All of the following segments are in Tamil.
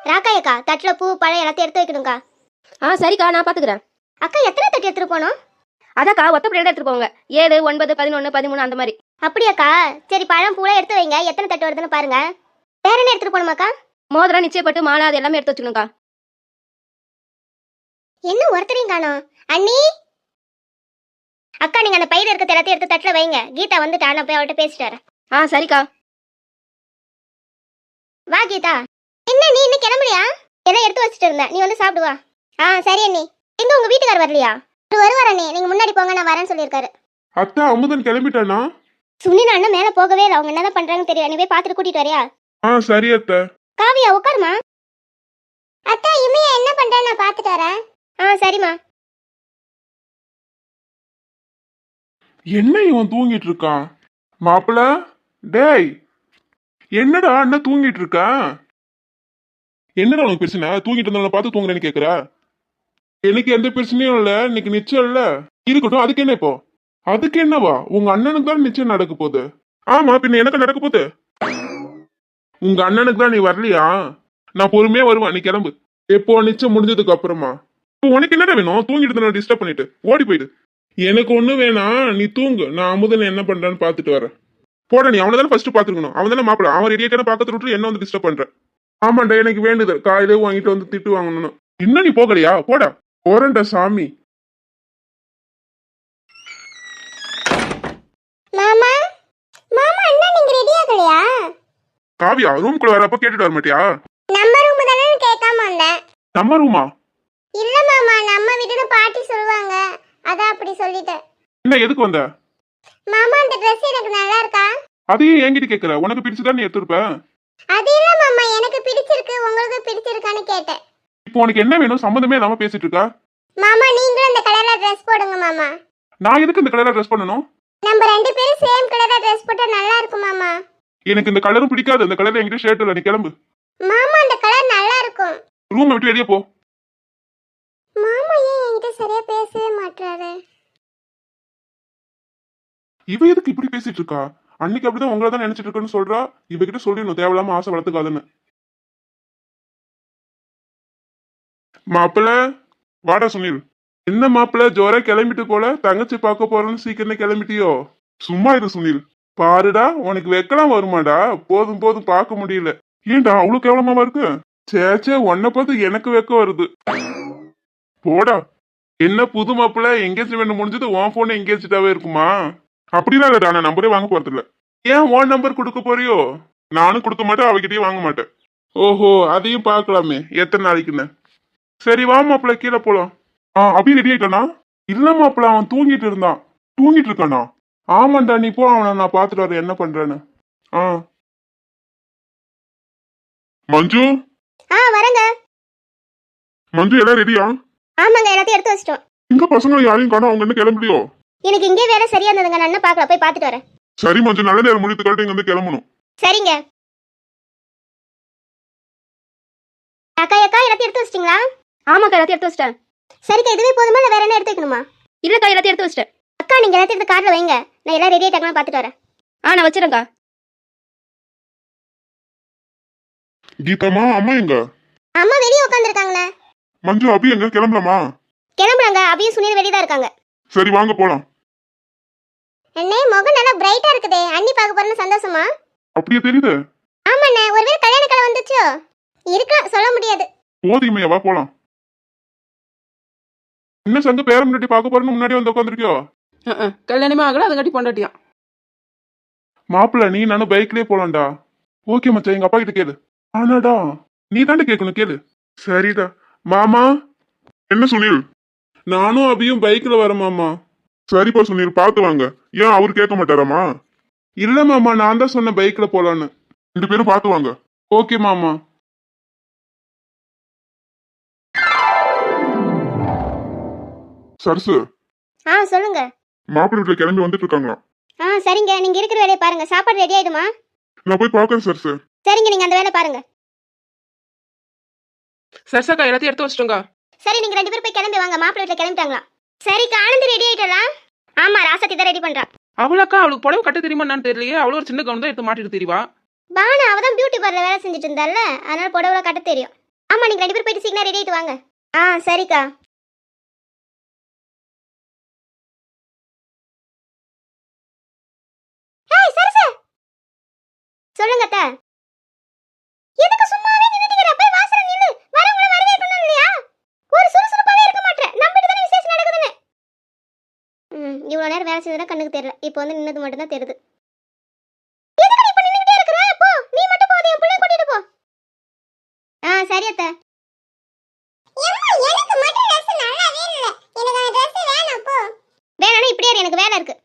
ராக்காயக்கா தட்டுல பூ பழம் எல்லாத்தையும் எடுத்து வைக்கணும்க்கா. சரிக்கா, நான் பாத்துக்கிறேன். அக்கா எத்தனை தட்டு எடுத்துட்டு போனோம்? அதாக்கா ஒத்தப்படியா எடுத்துட்டு போங்க. 7, 9, 11, 13 அந்த மாதிரி. அப்படியாக்கா? சரி, பழம் பூலாம் எடுத்து வைங்க, எத்தனை தட்டு வருதுன்னு பாருங்க. வேற என்ன எடுத்துட்டு போகணுமாக்கா? மோதிரம், நிச்சயப்பட்டு, மாலை அது எல்லாமே எடுத்து வச்சுக்கணும்க்கா. என்ன ஒருத்தரையும் காணோம்? அண்ணி அக்கா, நீங்க அந்த பையில இருக்க எல்லாத்தையும் எடுத்து தட்டுல வைங்க. கீதா வந்துட்டா, நான் போய் அவள்கிட்ட பேசிட்டு வரேன். சரிக்கா. வா கீதா. என்ன நீ இன்னும் கிளம்பலையா? எல்லாம் எடுத்து வச்சுட்டு இருந்தேன், நீ வந்து சாப்பிடுவா. சரி அண்ணி. எங்க உங்க வீட்டுக்காரர் வரலையா? வருவார் அண்ணி, நீங்க முன்னாடி போங்க, நான் வரேன்னு சொல்லியிருக்காரு. அத்தா அமுதன் கிளம்பிட்டானா? சுனில் அண்ணன் மேல போகவே இல்லை, அவங்க என்னதான் பண்றாங்கன்னு தெரியும். நீ போய் பாத்துட்டு கூட்டிட்டு வரியா? சரி அத்தா. காவியா உட்காருமா. அத்தா இமையா என்ன பண்றேன்னு நான் பாத்துட்டு வரேன். சரிம்மா. என்ன இவன் தூங்கிட்டு இருக்கான்? மாப்பிள, டேய், என்னடா அண்ணன் தூங்கிட்டு இருக்கா? என்னடா உனக்கு பிரச்சனை? தூங்கிட்டு இருந்தவன பார்த்து தூங்குறேன்னு கேக்குற? எனக்கு எந்த பிரச்சனையும் இல்ல, இன்னைக்கு நிச்சயம் இல்ல. இருக்கட்டும், அதுக்கு என்ன இப்போ? அதுக்கு என்னவா? உங்க அண்ணனுக்கு தான் நிச்சயம் நடக்க போகுது. ஆமா, பின்ன எனக்கு நடக்க போகுது. உங்க அண்ணனுக்கு தான் நீ வரலையா? நான் பொறுமையா வருவேன், நீ கிளம்பு. எப்போ நிச்சயம் முடிஞ்சதுக்கு அப்புறமா. உனக்கு என்னடா வேணும்? தூங்கிட்டு டிஸ்டர்ப் பண்ணிட்டு ஓடி போயிடு. எனக்கு ஒண்ணு வேணாம், நீ தூங்கு. நான் அமுதன் என்ன பண்றான்னு பாத்துட்டு வரேன். போட, நீ அவனை தானே ஃபர்ஸ்ட் பாத்துக்கணும். அவன் தானே மாப்பிள. அவன் ரெடியாட்டான பாக்கத்து விட்டு என்ன வந்து டிஸ்டர்ப் பண்ற? ஆமாண்டா, எனக்கு வேண்டுது. காலையிலே வாங்கிட்டு வந்து திட்டு வாங்கணும். இன்னும் நீ போகலையா? போடா. போறேன்டா சாமி. மாமா மாமா, அண்ணா நீங்க ரெடி ஆகலையா? காவியா, ரூம்குள்ள வரப்ப கேட்டுட்டு வர மாட்டியா? நம்ம ரூம் தானே கேட்காம வந்தேன். நம்ம ரூமா? இல்ல மாமா, நம்ம வீட்டுல பாட்டி சொல்லுவாங்க, அதான் அப்படி சொல்லிட்டேன். என்ன, எதுக்கு வந்த? மாமா, அந்த Dress எனக்கு நல்லா இருக்கா? அதையும் என்கிட்ட கேக்குற? உனக்கு பிடிச்சதா நீ எடுத்துருப்ப. அது இல்ல மாமா, எனக்கு பிடிச்சிருக்கு, உங்களுக்கு பிடிச்சிருக்கான்னு கேட்டேன். இப்போ உனக்கு என்ன வேணும்? சம்மந்தமே இல்லாம பேசிட்டு இருக்கா? மாமா, நீங்களும் இந்த கலர்ல Dress போடுங்க மாமா. நான் எதுக்கு இந்த கலர்ல ட்ரெஸ் பண்ணணும்? நம்ம ரெண்டு பேரும் சேம் கலர்ல Dress போட்டா நல்லா இருக்கும் மாமா. எனக்கு இந்த கலரும் பிடிக்காது. இந்த கலர்ல என்கிட்ட ஷர்ட் இல்ல, நீ கிளம்பு. மாமா, அந்த கலர் நல்லா இருக்கும். ரூமை விட்டு வெளியே போ. மாமா ஏன் என்கிட்ட சரியா பேசவே மாட்டாரு? இவ எதுக்கு இப்படி பேசிட்டு இருக்கா? அன்னைக்கு அப்படிதான் உங்களை தான் நினைச்சிட்டு இருக்கேன்னு சொல்றா. இவகிட்ட சொல்லிடணும், தேவையில்லாம ஆசை வளர்த்துக்காதுன்னு. மாப்பிள்ள, வாடா சுனில். என்ன மாப்பிள்ள, ஜோரா கிளம்பிட்டு போல? தங்கச்சி பார்க்க போறேன்னு சீக்கிரமே கிளம்பிட்டியோ? சும்மா இரு சுனில். பாருடா, உனக்கு வெக்கலாம் வருமாடா? போதும் போதும், பார்க்க முடியல. ஏன்டா அவ்வளவு கேவலமாவா இருக்கு? சேச்சே, உன்னை பார்த்து எனக்கு வெக்க வருது. போடா. என்ன புது மாப்பிள்ள, எங்கேஜ்மெண்ட் முடிஞ்சது உன் போன் எங்கேஜ்டாவே இருக்குமா? அப்படிலாம் இல்லடா, நான் நம்பரே வாங்க போறது இல்ல. ஏன் உன் நம்பர் கொடுக்க போறியோ? நானும் கொடுக்க மாட்டேன், அவகிட்டயும் வாங்க மாட்டேன். ஓஹோ, அதையும் பார்க்கலாமே, எத்தனை நாளைக்குன்னு. சரி வா மாப்பிள்ள, கீழே போலாம். அப்படியே ரெடி ஆயிட்டானா? இல்ல மாப்பிள்ள, அவன் தூங்கிட்டு இருந்தான். தூங்கிட்டு இருக்கானா? ஆமாண்டா, நீ போ, அவனை நான் பாத்துட்டு வரேன் என்ன பண்றேன்னு. மஞ்சு. வரேங்க. மஞ்சு, எல்லாம் ரெடியா? ஆமாங்க, எல்லாத்தையும் எடுத்து வச்சிட்டோம். இங்க பசங்க யாரையும் காணோம், அவங்க என்ன கிளம்பலையோ? எனக்கு இங்கே வேலை சரியா இருந்ததுங்க, நான் என்ன பார்க்கல, போய் பார்த்துட்டு வரேன். சரி மஞ்சு, நல்ல நேரம் முடித்து கரெக்டா இங்க வந்து கிளம்பணும். சரிங்க. அக்கா எல்லாத்தையும் எடுத்து வச்சிட்டீங்களா? ஆமாக்கா, எல்லாத்தையும் எடுத்து வச்சிட்டேன். சரிக்கா, இதுவே போதுமா இல்ல வேற என்ன எடுத்து வைக்கணுமா? இல்லக்கா, எல்லாத்தையும் எடுத்து வச்சிட்டேன். அக்கா, நீங்க எல்லாத்தையும் எடுத்து கார்ல வைங்க, நான் எல்லாம் ரெடி ஆயிட்டாங்கன்னு பார்த்துட்டு வரேன். நான் வச்சிரேன்க்கா. கீதாமா, அம்மா எங்க? அம்மா வெளியே உட்காந்துருக்காங்களே. மஞ்சு, அபி எங்க? கிளம்பலாமா? கிளம்புறாங்க, அபியும் சுனில் வெளியே தான் இருக்காங்க. சரி வாங்க போலாம். அண்ணே, முகம் நல்லா பிரைட்டா இருக்குதே, அண்ணி பார்க்க போறேன்னு சந்தோஷமா? அப்படியே தெரியுது. ஆமாண்ணே, ஒருவேளை கல்யாண கலை வந்துச்சோ? இருக்கலாம், சொல்ல முடியாது. போதுமையா, வா போலாம். என்ன சங்க, பேரம் முன்னாடி பார்க்க போறேன்னு முன்னாடி வந்து உட்காந்துருக்கியோ? கல்யாணமே ஆகல, அதுங்காட்டி பொண்டாட்டியா. மாப்பிள்ள, நீ நானும் பைக்லயே போலாம்டா. ஓகே மச்சான், எங்க அப்பா கிட்ட கேளு. ஆனாடா, நீ தாண்ட கேட்கணும், கேளு. சரிடா மாமா. என்ன சுனில்? நானும் அபியும் பைக்ல வர மாமா. சரிப்பா சுனில், பார்த்து வாங்க. ஏன் அவரு கேட்க மாட்டாராமா? இல்ல மாமா, நான் தான் சொன்னேன் பைக்ல போலான்னு. 2 பேரும் பார்த்து வாங்க. ஓகே மாமா. சரசு, சொல்லுங்க. மாப்பிள்ளை வீட்டுல கிளம்பி வந்துட்டு இருக்காங்களா? சரிங்க, நீங்க இருக்கிற வேலையை பாருங்க. சாப்பாடு ரெடி ஆயிடுமா? நான் போய் பாக்குறேன் சரசு. சரிங்க, நீங்க அந்த வேலை பாருங்க. சரசாக்கா எல்லாத்தையும் எடுத்து வச்சிட்டோங்க. சரி, நீங்க 2 பேரும் போய் கிளம்பி வாங்க. மாப்பிள்ளை வீட்டுல கிளம்பிட்டாங்களா? சரிக்கா, ஆனந்தி ரெடி ஆயிட்டா? ஆமா, ராசத்தி தான் ரெடி பண்றா. அவளாக்கா அவளுக்கு புடவை கட்ட தெரியுமா என்னன்னு தெரியலையே. அவளும் ஒரு சின்ன கவுன் தான் எடுத்து மாட்டிட்டு தெரியவா. பானு அவதான் பியூட்டி பார்லர் வேலை செஞ்சுட்டு இருந்தால, அதனால புடவை கட்ட தெரியும். ஆமா, நீங்க 2 பேரும் போயிட்டு சீக்கிரம் ரெடி ஆயிட்டு வாங்க. சரிக்கா. சொல்லுங்க அத்தை. எதுக்கு சும்மாவே நின்னுட்டீங்க? போய் வாசல்ல நின்னு வரவங்கள வரவேற்கணும் இல்லையா? ஒரு சுறுசுறுப்பாவே இருக்க மாட்டேன். நம்பிட்டு தானே விசேஷம் நடக்குதுன்னு. இவ்வளவு நேரம் வேலை செஞ்சதா கண்ணுக்கு தெரியல. இப்போ வந்து நின்னது மட்டும் தான் தெரியுது. எதுக்கு நீ இப்ப நின்னுட்டே இருக்கற? போ, நீ மட்டும் போய் என் பிள்ளைய கூட்டிட்டு போ. சரி அத்தை. எனக்கு மட்டும் Dress நல்லாவே இல்ல. எனக்கு அந்த Dress வேணாம் போ. வேணானா இப்படியே இரு, எனக்கு வேலை இருக்கு.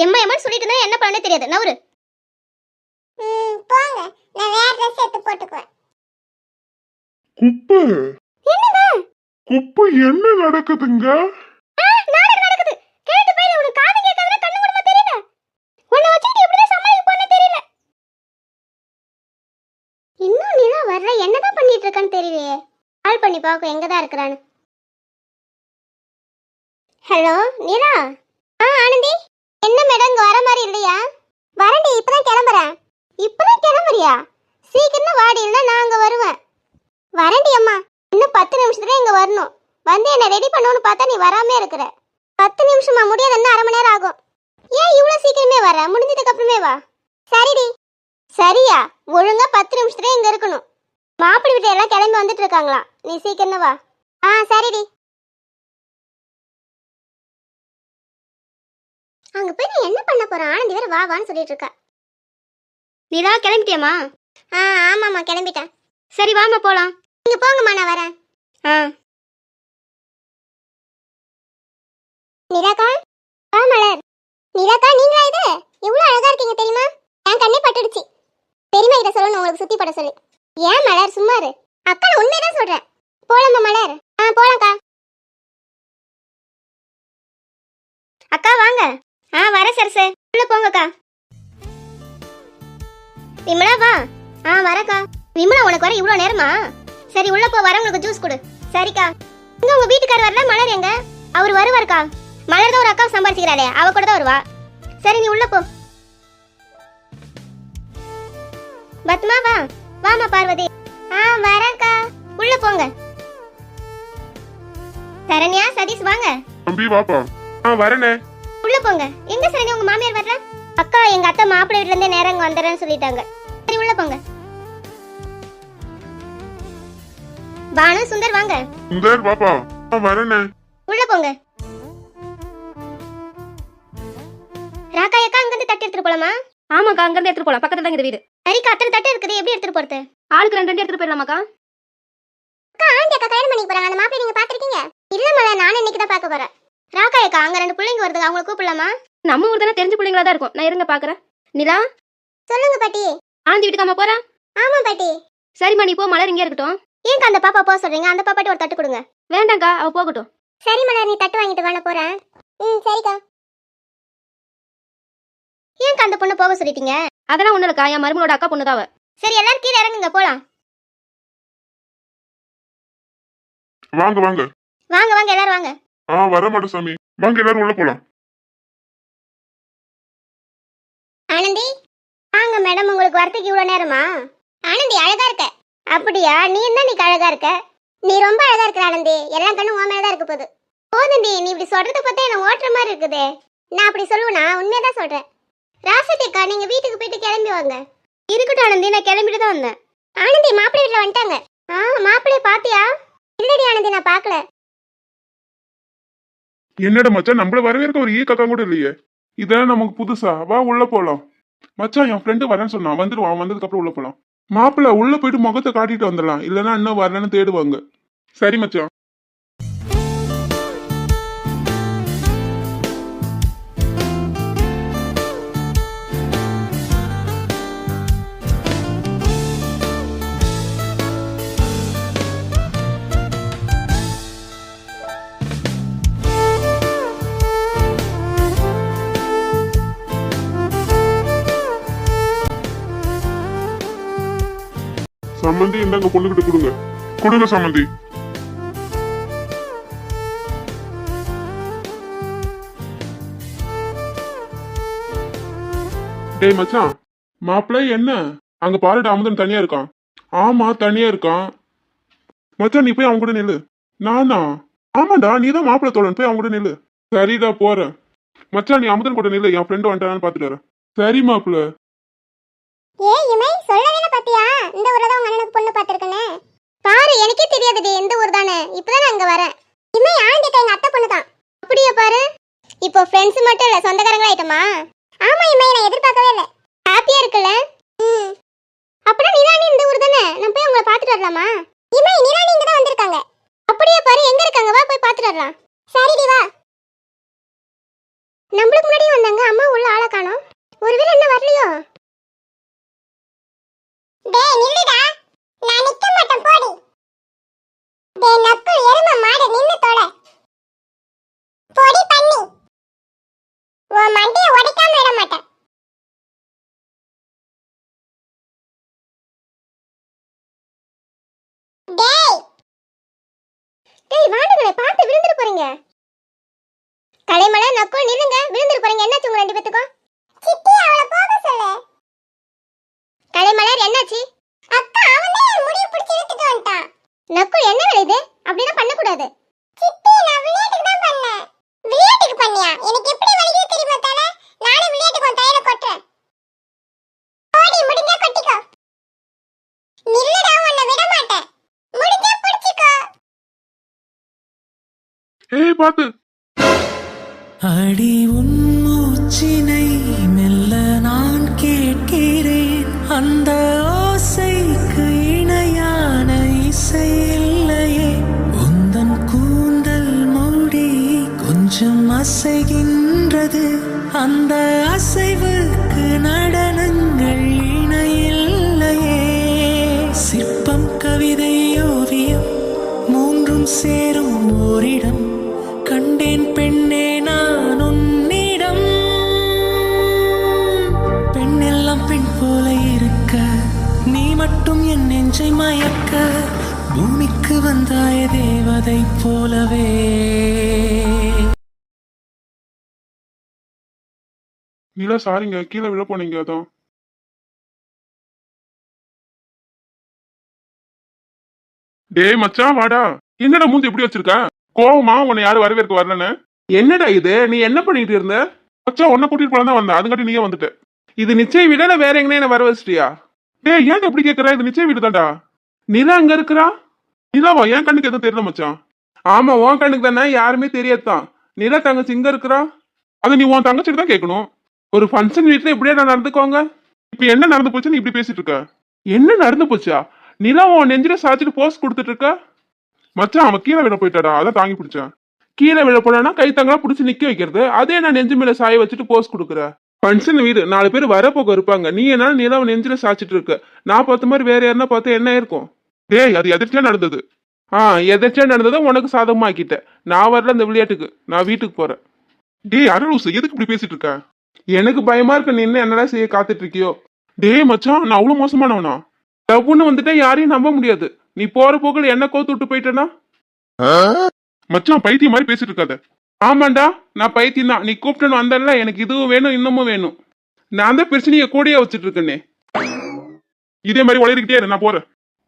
எம்மா சொல்லிட்டு இருந்தா என்ன பண்ணனே தெரியாது. நவுரு. போங்க, நான் வேற Dress எடுத்து போட்டுக்குவேன். குப்பு, என்னங்க? குப்பு, என்ன நடக்குதுங்க? நாடகம் நடக்குது. கேட்டு போய் உனக்கு காது கேட்காதனா கண்ணு கூடமா தெரியல? உன்னை வச்சிட்டு எப்படி தான் சமாளிக்க போறேன்னு தெரியல. இன்னும் நிலா வர்ற, என்னதான் பண்ணிட்டு இருக்கான்னு தெரியலையே. கால் பண்ணி பாக்க எங்க தான் இருக்கறானு. ஹலோ நிலா. ஆனந்தி, என்ன மேடம் இங்க வர மாதிரி இல்லையா? வரண்டி, இப்பதான் கிளம்புறேன். இப்பதான் கிளம்புறியா? சீக்கிரமா வாடி, இல்ல நான் அங்க வருவேன். வரண்டி அம்மா, இன்னும் 10 நிமிஷத்துல இங்க வரணும். வந்து என்ன ரெடி பண்ணணும்னு பார்த்தா நீ வராமே இருக்கிற. 10 நிமிஷமா முடியாது, என்ன 1/2 மணி நேரம் ஆகும். ஏன் இவ்வளவு சீக்கிரமே வர? முடிஞ்சதுக்கு அப்புறமே வா. சரிடி. சரியா? ஒழுங்கா 10 நிமிஷத்துல இங்க இருக்கணும். மாப்பிள்ளை வீட்டுல எல்லாம் கிளம்பி வந்துட்டு இருக்காங்களா? நீ சீக்கிரம் வா. சரிடி. அங்க போய் நீ என்ன பண்ண போற? ஆனந்தி வேற வா வான்னு சொல்லிட்டு இருக்கா. நீலா கிளம்பிட்டியாமா? ஆமாம்மா கிளம்பிட்டேன். சரி வாமா போலாம். நீங்க போங்கம்மா, நான் வரேன். நிலாக்கா, மலர். நிலாக்கா, நீங்களா இது? எவ்வளவு அழகா இருக்கீங்க தெரியுமா? என் கண்ணே பட்டுடுச்சு. பெரியமா கிட்ட சொல்லணும் உங்களுக்கு சுத்தி பட சொல்லி. ஏன் மலர் சும்மா இரு. அக்கா, நான் உண்மையதான் சொல்றேன். போலாமா மலர்? போலாம்க்கா. அக்கா வாங்க. வர சரசு. உள்ள போங்கக்கா. விமலா வா. வரக்கா. விமலா, உனக்கு வர இவ்வளவு நேரமா? சரி உள்ள போ, வரவங்களுக்கு ஜூஸ் கொடு. சரிக்கா. இங்க உங்க வீட்டுக்காரர் வரல, மலர் எங்க? அவர் வருவாருக்கா. மலர் தான் ஒரு அக்கா சம்பாதிச்சுக்கிறாளே, அவ கூட தான் வருவா. சரி நீ உள்ள போ. பத்மா வா. வாமா பார்வதி. வரேன்க்கா. உள்ள போங்க. சரண்யா, சதீஷ் வாங்க. தம்பி வாப்பா. வரனே. உள்ள போங்க. எங்க சரண்யா உங்க மாமியார் வரல? அக்கா, எங்க அத்தை மாப்பிள்ளை வீட்ல இருந்தே நேரங்க வந்துறேன்னு சொல்லிட்டாங்க. சரி உள்ள போங்க. பானு, சுந்தர் வாங்க. சுந்தர் வாப்பா. வரனே. உள்ள போங்க. ராக்கா அக்கா, அங்க இருந்து தட்டு எடுத்துட்டு போலாமா? ஆமாக்கா, அங்க இருந்து எடுத்துட்டு போலாம். பக்கத்துல தான் இந்த வீடு. சரிக்கா, அத்தனை தட்டு இருக்குது, எப்படி எடுத்துட்டு போறது? ஆளுக்கு 2 எடுத்துட்டு போயிடலாமாக்கா? அக்கா, ஆண்டி அக்கா கல்யாணம் பண்ணிக்க போறாங்க. அந்த மாப்பிள்ளை நீங்க பாத்திருக்கீங்க? இல்ல மலர், நான் இன்னைக்கு தான் பார்க்க போறேன். ராக்கா அக்கா, அங்க 2 பிள்ளைங்க வருது, அவங்கள கூப்பிடலாமா? நம்ம ஊர் தானே, தெரிஞ்ச பிள்ளைங்களா தான் இருக்கும். நான் இருங்க பாக்குறேன். நிலா, சொல்லுங்க பாட்டி. ஆண்டி வீட்டுக்கு அம்மா போறா? ஆமா பாட்டி. சரிம்மா, நீ போ, மலர் இங்கே இருக்கட்டும். ஏங்க அந்த பாப்பா போக சொல்றீங்க? அந்த பாப்பாட்ட ஒரு தட்டு கொடுங்க. வேண்டாங்க்கா, அவ போகட்டும். சரி மலர், நீ தட்டு வாங்கிட்டு வாங்க, போறேன். சரிக்கா. ஏங்க அந்த பொண்ணு போக சொல்லிட்டீங்க? அதெல்லாம் ஒண்ணு இல்லக்கா, என் மருமனோட அக்கா பொண்ணு தான் அவ. சரி, எல்லாரும் கீழே இறங்குங்க, போலாம். வாங்க வாங்க. வாங்க வாங்க, எல்லாரும் வாங்க. வர மாட்டேன் சாமி. வாங்க எல்லாரும் உள்ள போலாம். ஆனந்தி வாங்க. மேடம், உங்களுக்கு வரதுக்கு இவ்வளவு நேரமா? ஆனந்தி அழகா இருக்க. அப்படியா? நீ என்ன, நீ அழகா இருக்க. நீ ரொம்ப அழகா இருக்க ஆனந்தி. எல்லா கண்ணும் உன் மேலதான் இருக்க போகுது. போதுண்டி, நீ இப்படி சொல்றத பார்த்தா என்ன ஓட்டுற மாதிரி இருக்குதே. நான் அப்படி சொல்லுவேனா? உண்மையதான் சொல்றேன். ராசத்திக்கா, நீங்க வீட்டுக்கு போயிட்டு கிளம்பி வாங்க. இருக்கட்டும் ஆனந்தி, நான் கிளம்பிட்டு தான் வந்தேன். ஆனந்தி, மாப்பிள்ளை வீட்டுல வந்துட்டாங்க. மாப்பிள்ளைய பாத்தியா? இல்லடி ஆனந்தி, நான் பாக்கல. என்னடா மச்சான், நம்மள வரவேற்க ஒரு ஈ கக்கா கூட இல்லையே. இதெல்லாம் நமக்கு புதுசா. வா உள்ள போலாம். மச்சான், என் ஃப்ரெண்டு வரேன்னு சொன்னான், வந்துடுவான். வந்ததுக்கு அப்புறம் உள்ள போலாம். மாப்பிள்ள உள்ள போயிட்டு முகத்தை காட்டிட்டு வந்துடலாம், இல்லைன்னா இன்னும் வரலன்னு தேடுவாங்க. சரி மச்சான். சம்மந்தி இந்தாங்க பொண்ணுகிட்ட கொடுங்க. கொடுங்க சம்மந்தி. டேய் மச்சான், மாப்பிள்ளை என்ன அங்க பாருடா, அமுதன் தனியா இருக்கான். ஆமா தனியா இருக்கான். மச்சான் நீ போய் அவங்க கூட நில்லு. நானா? ஆமாடா, நீ தான் மாப்பிள்ளை தோழன், போய் அவங்க கூட நில்லு. சரிடா போறேன். மச்சான் நீ அமுதன் கூட நில்லு, என் ஃப்ரெண்டு வந்துட்டான்னு பாத்துட்டு வரேன். சரி மாப்பிள்ளை. ஏய் இமை சொல்லவே பாத்தியா, இந்த ஊர்ல தான் உங்க அண்ணனுக்கு பொண்ணு பாத்துருக்கனே. பாரு எனக்கே தெரியாதுடி எந்த ஊர் தானே, இப்பதான் அங்க வரேன். இமை ஆண்டிட்ட எங்க அத்தை பொண்ணு தான். அப்படியே பாரு, இப்போ ஃப்ரெண்ட்ஸ் மட்டும் இல்ல சொந்தக்காரங்களா ஆயிட்டமா. ஆமா இமை, நான் எதிர்பார்க்கவே இல்ல. ஹாப்பியா இருக்குல்ல? அப்பனா நிலானி இந்த ஊர் தானே, நான் போய் உங்களை பாத்துட்டு வரலாமா? இமை நிலானி இங்க தான் வந்திருக்காங்க. அப்படியே பாரு, எங்க இருக்காங்க, வா போய் பாத்துட்டு வரலாம். சரிடி வா. நம்மளுக்கு முன்னாடி வந்தாங்க, அம்மா உள்ள ஆளை காணோம். ஒருவேளை என்ன வரலையோ? டேய் நில்லுடா, நான் நிக்க மாட்டேன் போடி. டேய் நக்கு எருமை மாடு நின்னு தொலை. போடி பண்ணி, உன் மண்டைய உடைக்காம விட மாட்டேன். டேய் டேய் வாடுங்களே, பார்த்து விழுந்துற போறீங்க. கலைமலை நக்கு நில்லுங்க, விழுந்துற போறீங்க. என்னாச்சு உங்க ரெண்டு பேத்துக்கும்? சித்தி அவளை போக சொல்லு. கலைமலர் என்னாச்சு? அக்கா அவனே முடிய பிடிச்சு இழுத்துட்டு வந்துட்டான். நக்கு என்ன வேலை இது? அப்படினா பண்ண கூடாது. சித்தி நான் விளையாட்டுக்கு தான் பண்ணேன். விளையாட்டுக்கு பண்ணியா? எனக்கு எப்படி வலிக்குது தெரியுமா தல? நானே விளையாட்டுக்கு உன் தையில கொட்றேன். ஓடி முடிஞ்சா கொட்டிக்கோ. நில்லுடா, உன்னை விட மாட்டேன். முடிஞ்சா பிடிச்சுக்கோ. ஏய் பாத்து. அடி உன் மூச்சினை மெல்ல நான் கேட்கிறேன், அந்த ஓசைக்கு இணையான இசை இல்லையே. உந்தன் கூந்தல் மூடி கொஞ்சம் அசைகின்றது, அந்த அசைவுக்கு நடனங்கள் இணையில்லையே. சிற்பம் கவிதை ஓவியம் மூன்றும் சேரும் ஓரிடம் கண்டேன் பெண்ணே நான் உன்னிடம். பெண்ணெல்லாம் பெண் போல இருக்க, நீ மட்டும் என் நெஞ்சை மயக்க. பூமிக்கு வந்தாய தேவதை போலவே. நிலா சாரிங்க, கீழே விழ போனீங்க அதான். டேய் மச்சான் வாடா. என்னடா மூஞ்சி எப்படி வச்சிருக்க? கோவமா உன்னை யாரும் வரவேற்க வரலன்னு? என்னடா இது, நீ என்ன பண்ணிட்டு இருந்த? மச்சான் உன்னை கூட்டிட்டு போல தான் வந்தேன், அதுங்காட்டி நீயே வந்துட்ட. இது நிச்சய வீடா இல்ல வேற எங்கனே என்ன வர வச்சிட்டியா? டேய் ஏன் எப்படி கேக்குற? இது நிச்சய வீடு தான்டா. நிலா அங்க இருக்கிறா. நிலாவா? என் கண்ணுக்கு எதுவும் தெரியல மச்சான். ஆமா உன் கண்ணுக்கு தானே, யாருமே தெரியாதான். நிலா தங்கச்சி இங்க இருக்கிறா. அது நீ உன் தங்கச்சிட்டு தான் கேட்கணும். ஒரு ஃபங்க்ஷன் வீட்டுல இப்படியே நான் நடந்துக்கோங்க. இப்ப என்ன நடந்து போச்சு நீ இப்படி பேசிட்டு இருக்க? என்ன நடந்து போச்சா? நிலா உன் நெஞ்சில சாச்சிட்டு போஸ்ட் கொடுத்துட்டு இருக்க. மச்சான் அவன் கீழே விழ போயிட்டாடா, அதான் தாங்கி பிடிச்சேன். கீழே விழ போனா கை தங்கலாம் பிடிச்சி நிக்க வைக்கிறது, அதே நான் நெஞ்சு மேல சாய வச்சுட்டு போஸ்ட் கொடுக்குற. ஃபங்க்ஷன் வீடு, 4 பேர் வரப்போக இருப்பாங்க, நீ என்ன நிலாவை நெஞ்சில சாச்சிட்டு இருக்க. நான் பார்த்த மாதிரி வேற யாருன்னா பார்த்து என்ன இருக்கும்? டேய் அது எதிர்ச்சியா நடந்தது. எதிர்ச்சியா நடந்ததை உனக்கு சாதகமா ஆக்கிட்டேன். நான் வரல இந்த விளையாட்டுக்கு, நான் வீட்டுக்கு போறேன். டேய் அரலூசு, எதுக்கு இப்படி பேசிட்டு இருக்க? எனக்கு பயமா இருக்க, நீ என்ன என்னடா செய்ய காத்துட்டு இருக்கியோ? டேய் மச்சான் நான் அவ்வளவு மோசமானவனா? லவ்னு வந்துட்டா யாரையும் நம்ப முடியாது. நீ போற போக்குல என்ன கோத்து விட்டு போயிட்டனா? மச்சான் பைத்தியம் மாதிரி பேசிட்டு இருக்காத. ஆமாண்டா நான் பைத்தியம் தான். நீ கூப்பிட்டு வந்தல, எனக்கு இதுவும் வேணும் இன்னமும் வேணும். நான் தான் பிரச்சனையை கூடயே வச்சுட்டு இருக்கேனே. இதே மாதிரி உளறிக்கிட்டே இரு, நான் போறேன்.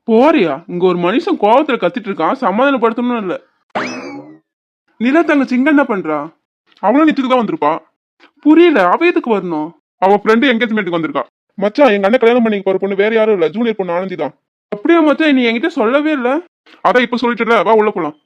போறியா? இங்க ஒரு மனுஷன் கோவத்துல கத்திட்டு இருக்கான், சமாதானப்படுத்தணும் இல்ல. நிலா தங்கச்சி இங்க என்ன பண்றா? அவளும் நிச்சயத்துக்கு தான் வந்திருப்பா. புரியல, அவ எதுக்கு வரணும்? அவ ஃப்ரெண்டு என்கேஜ்மெண்ட்டுக்கு வந்திருக்கா. மச்சான் எங்க அண்ணன் கல்யாணம் பண்ணி போற பொண்ணு வேற யாரும் இல்ல, ஜூனியர் பொண்ணு ஆனந்தி தான். அப்படியே மச்சான் நீ என்கிட்ட சொல்லவே இல்ல. அதான் இப்ப சொல்லிட்டு வா உள்ள போலாம்.